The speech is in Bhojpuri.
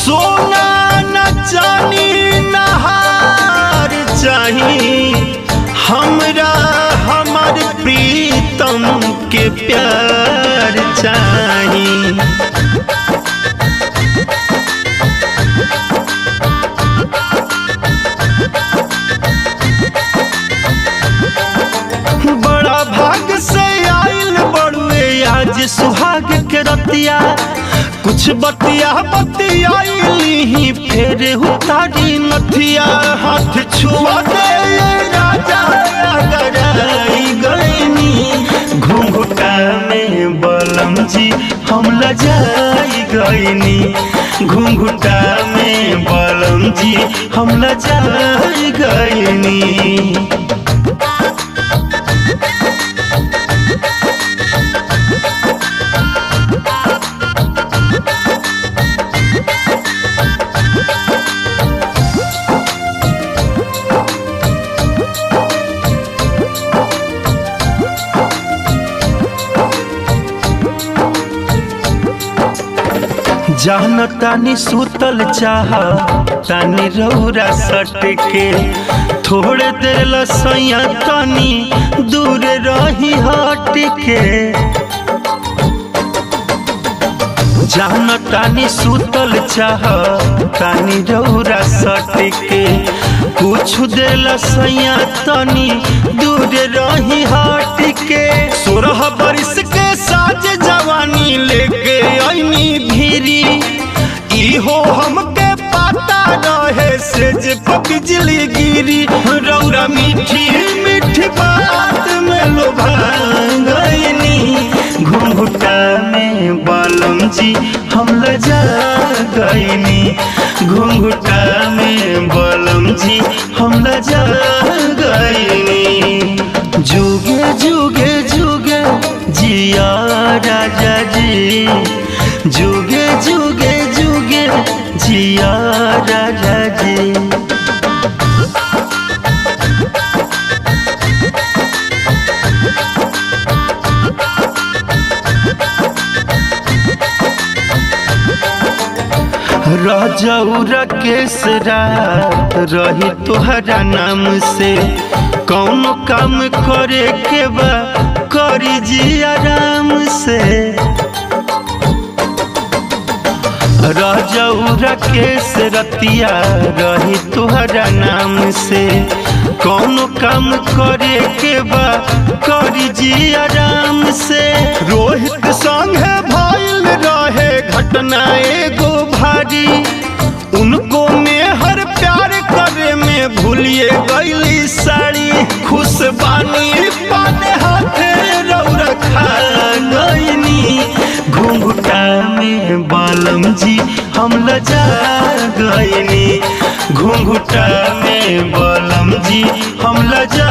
सोना न चानी नहार चाही हमरा हमर प्रीतम के प्यार चाही। बड़ा भाग से आइल बड़ुए आज सुहाग के रतिया, कुछ बतिया बतियाइली फिर उतारी नथिया। हाथ छुआ दे राजा अगर आई गईनी, घुंघटा में बलम जी हम लजाई गईनी, घुंघटा में बलम जी हम लजाई गईनी। जान तानी सुतल चाह तानी रौरा सट के, थोड़े देर लसैया तानी दूर रही हट के। जान तानी सुतल चाह तानी रौरा सट के, कुछ देर लसैया तानी दूर रही हट के। 16 बरिस के साज जवानी लेके आईनी भीरी, इहो हमके पता रहे से जे बिजली गिरी। रौरा मीठी मीठी बात में लोभा गईनी, घुंघटा में बलम जी हम लजा गईनी, घुंघटा में बलम जी हम लजा गईनी। जुगे जुगे जुगे जिया राजा जी, जुगे जुगे जुगे जिया राजा जी। राजौरा केसरा रही तोहरा नाम से, कौन काम करे के बा करी जी आराम से। राजौरा केसरतिया रही तोहरा नाम से, कौन काम करे के बा करी जी आराम से। रोहित संगे भइल रहे घटना एगो भारी, उनको में हर प्यार करे में भूलिए गईली साड़ी। खुश बानी पाने हाथे रौरा खा गईनी, घुंघटा में बलम जी हम लजा गईनी, घुंघटा में बलम जी हम लजा